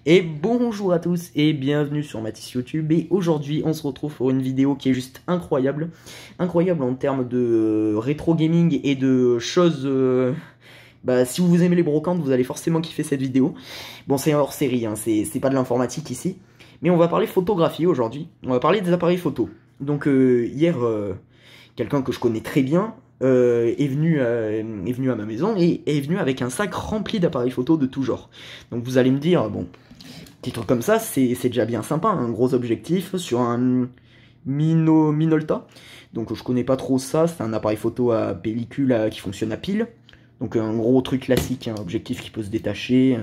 Et bonjour à tous et bienvenue sur Mathis YouTube. Et aujourd'hui on se retrouve pour une vidéo qui est juste incroyable. Incroyable en termes de rétro gaming et de choses... si vous aimez les brocantes, vous allez forcément kiffer cette vidéo. Bon, c'est hors série, hein, c'est pas de l'informatique ici. Mais on va parler photographie aujourd'hui. On va parler des appareils photo. Donc hier, quelqu'un que je connais très bien est venu à ma maison et est venu avec un sac rempli d'appareils photo de tout genre. Donc vous allez me dire, bon, des trucs comme ça, c'est déjà bien sympa, un gros objectif sur un Minolta. Donc je connais pas trop ça, c'est un appareil photo à pellicule qui fonctionne à pile. Donc un gros truc classique, un objectif qui peut se détacher.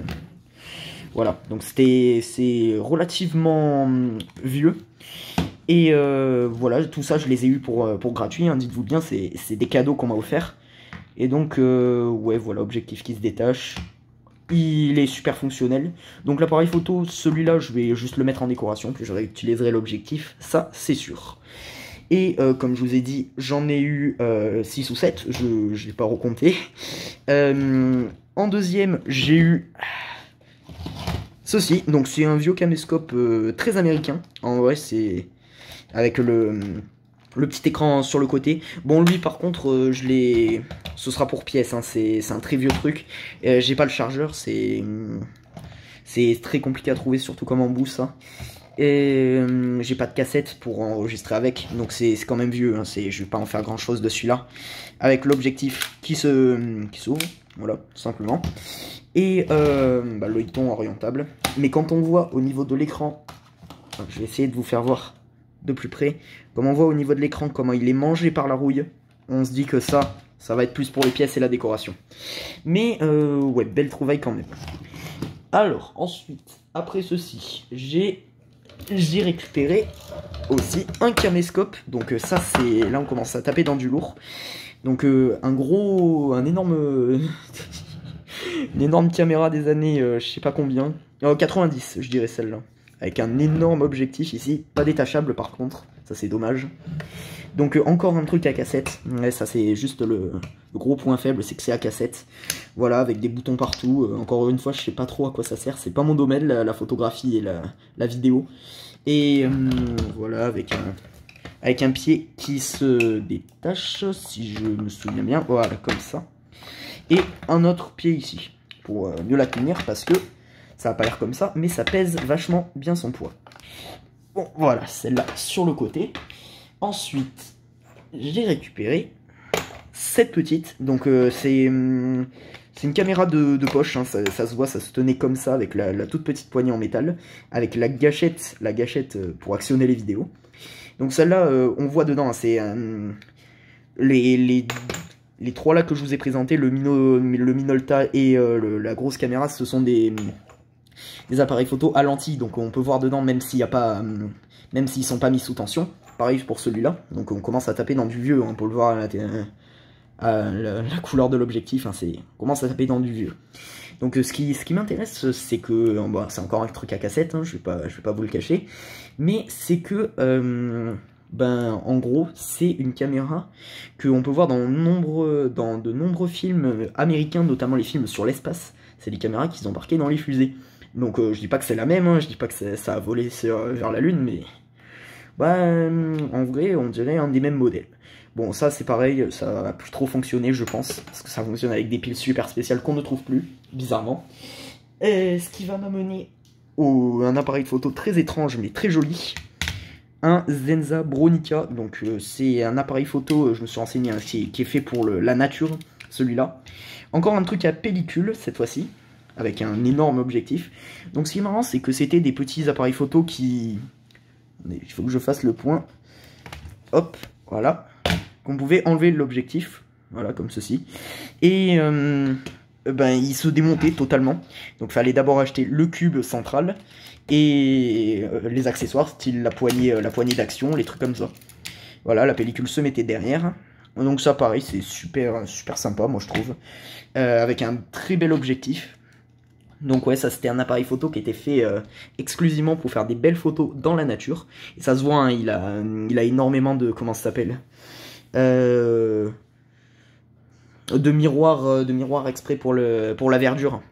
Voilà, donc c'est relativement vieux. Et voilà, tout ça je les ai eu pour gratuit, hein, dites-vous bien, c'est des cadeaux qu'on m'a offert. Et donc, ouais, voilà, objectif qui se détache. Il est super fonctionnel. Donc l'appareil photo, celui-là, je vais juste le mettre en décoration, puis je réutiliserai l'objectif, ça c'est sûr. Et comme je vous ai dit, j'en ai eu 6 ou 7, je n'ai pas recompté. En deuxième, j'ai eu ceci, donc c'est un vieux caméscope très américain. En vrai, c'est avec le petit écran sur le côté. Bon, lui par contre, ce sera pour pièce, hein. C'est un très vieux truc. J'ai pas le chargeur, c'est très compliqué à trouver, surtout comme en bout ça. Et j'ai pas de cassette pour enregistrer avec, donc c'est quand même vieux, hein. Je vais pas en faire grand chose de celui-là. Avec l'objectif qui s'ouvre, voilà, tout simplement. Et l'œilleton orientable. Mais quand on voit au niveau de l'écran, je vais essayer de vous faire voir de plus près, comme on voit au niveau de l'écran comment il est mangé par la rouille, on se dit que ça va être plus pour les pièces et la décoration. Mais ouais, belle trouvaille quand même. Alors ensuite, après ceci, j'ai récupéré aussi un caméscope. Donc ça c'est, là on commence à taper dans du lourd. Donc un énorme une énorme caméra des années je sais pas combien, 90 je dirais celle-là, avec un énorme objectif ici, pas détachable par contre, ça c'est dommage. Donc encore un truc à cassette, ouais, ça c'est juste le gros point faible, c'est que c'est à cassette. Voilà, avec des boutons partout, encore une fois je sais pas trop à quoi ça sert, c'est pas mon domaine, la photographie et la vidéo. Et voilà, avec un pied qui se détache, si je me souviens bien, voilà, comme ça. Et un autre pied ici, pour mieux la tenir, parce que ça va pas l'air comme ça, mais ça pèse vachement bien son poids. Bon, voilà, celle-là sur le côté. Ensuite, j'ai récupéré cette petite. Donc, c'est une caméra de poche, hein, ça se voit, ça se tenait comme ça, avec la toute petite poignée en métal, avec la gâchette pour actionner les vidéos. Donc, celle-là, on voit dedans, hein, c'est les trois là que je vous ai présentés, le Minolta et la grosse caméra, ce sont des appareils photo à lentilles, donc on peut voir dedans même s'il y a pas, même s'ils sont pas mis sous tension. Pareil pour celui-là, donc on commence à taper dans du vieux, on peut le voir à la couleur de l'objectif, hein, on commence à taper dans du vieux. Donc ce qui m'intéresse, c'est que, c'est encore un truc à cassette, hein, je vais pas vous le cacher, mais c'est que en gros, c'est une caméra qu'on peut voir dans de nombreux films américains, notamment les films sur l'espace. C'est des caméras qu'ils ont embarquées dans les fusées. Donc je dis pas que c'est la même, hein, je dis pas que ça a volé vers la Lune, mais en vrai, on dirait un des mêmes modèles. Bon, ça c'est pareil, ça va plus trop fonctionner, je pense, parce que ça fonctionne avec des piles super spéciales qu'on ne trouve plus, bizarrement. Ce qui va m'amener à un appareil photo très étrange, mais très joli. Un Zenza Bronica, donc c'est un appareil photo, je me suis renseigné, hein, qui est fait pour la nature, celui-là. Encore un truc à pellicule, cette fois-ci, avec un énorme objectif. Donc ce qui est marrant, c'est que c'était des petits appareils photo qui... Il faut que je fasse le point. Hop, voilà. Qu'on pouvait enlever l'objectif, voilà, comme ceci. Et il se démontait totalement. Donc il fallait d'abord acheter le cube central et les accessoires, style la poignée d'action, les trucs comme ça. Voilà, la pellicule se mettait derrière. Donc ça pareil, c'est super sympa, moi je trouve. Avec un très bel objectif. Donc ouais, ça c'était un appareil photo qui était fait exclusivement pour faire des belles photos dans la nature. Et ça se voit, hein, il a énormément de... Comment ça s'appelle, de miroirs exprès pour la verdure.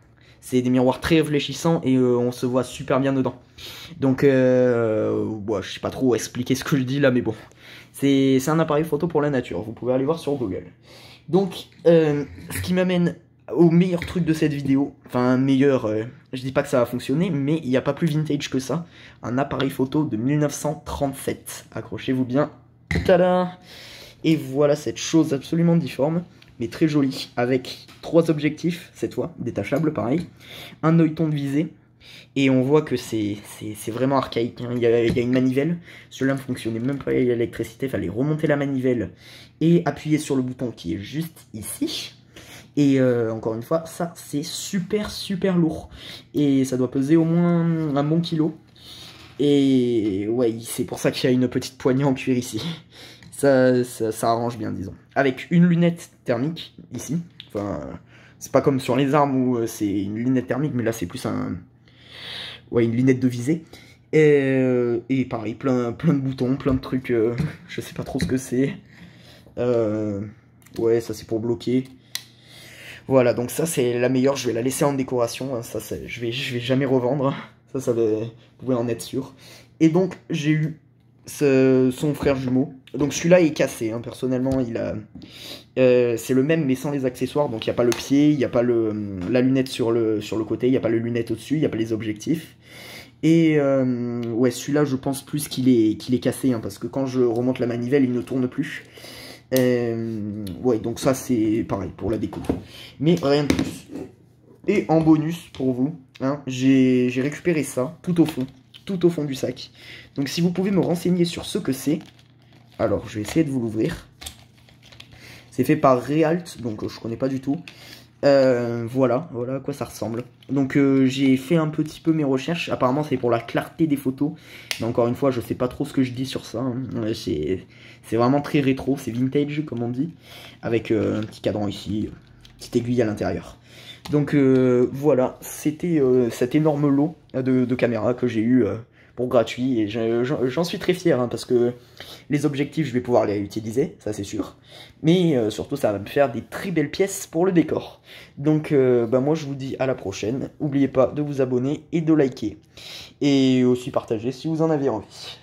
C'est des miroirs très réfléchissants et on se voit super bien dedans. Donc, bon, je sais pas trop expliquer ce que je dis là, mais bon. C'est un appareil photo pour la nature, vous pouvez aller voir sur Google. Donc, ce qui m'amène au meilleur truc de cette vidéo, enfin meilleur, je dis pas que ça va fonctionner, mais il n'y a pas plus vintage que ça. Un appareil photo de 1937, accrochez-vous bien, tada. Et voilà cette chose absolument difforme, mais très jolie, avec 3 objectifs, cette fois, détachables pareil, un œilleton de visée, et on voit que c'est vraiment archaïque, hein. Il y a une manivelle, cela ne fonctionnait même pas à l'électricité, il fallait remonter la manivelle et appuyer sur le bouton qui est juste ici. Et encore une fois, ça c'est super lourd, et ça doit peser au moins un bon kilo. Et ouais, c'est pour ça qu'il y a une petite poignée en cuir ici. Ça arrange bien, disons. Avec une lunette thermique, ici. Enfin, c'est pas comme sur les armes où c'est une lunette thermique, mais là c'est plus ouais, une lunette de visée. Et pareil, plein de boutons, plein de trucs, je sais pas trop ce que c'est. Ouais, ça c'est pour bloquer. Voilà, donc ça c'est la meilleure, je vais la laisser en décoration. Hein, ça, je vais jamais revendre. Ça vous pouvez en être sûr. Et donc, j'ai eu son frère jumeau. Donc celui-là est cassé, hein. Personnellement, c'est le même mais sans les accessoires. Donc il n'y a pas le pied, il n'y a pas la lunette sur le côté, il n'y a pas le lunette au-dessus, il n'y a pas les objectifs. Et ouais, celui-là, je pense plus qu'il est cassé, hein, parce que quand je remonte la manivelle, il ne tourne plus. Ouais, donc ça c'est pareil pour la déco. Mais rien de plus. Et en bonus pour vous, hein, j'ai récupéré ça tout au fond du sac. Donc si vous pouvez me renseigner sur ce que c'est. Alors je vais essayer de vous l'ouvrir. C'est fait par Realt, donc je connais pas du tout. Voilà à quoi ça ressemble. Donc j'ai fait un petit peu mes recherches. Apparemment c'est pour la clarté des photos. Mais encore une fois, je sais pas trop ce que je dis sur ça, hein. C'est vraiment très rétro, c'est vintage comme on dit. Avec un petit cadran ici, petite aiguille à l'intérieur. Donc voilà, c'était cet énorme lot de caméras que j'ai eu pour gratuit. Et j'en suis très fier, hein, parce que les objectifs, je vais pouvoir les utiliser, ça c'est sûr. Mais surtout, ça va me faire des très belles pièces pour le décor. Donc bah, moi, je vous dis à la prochaine. N'oubliez pas de vous abonner et de liker. Et aussi partager si vous en avez envie.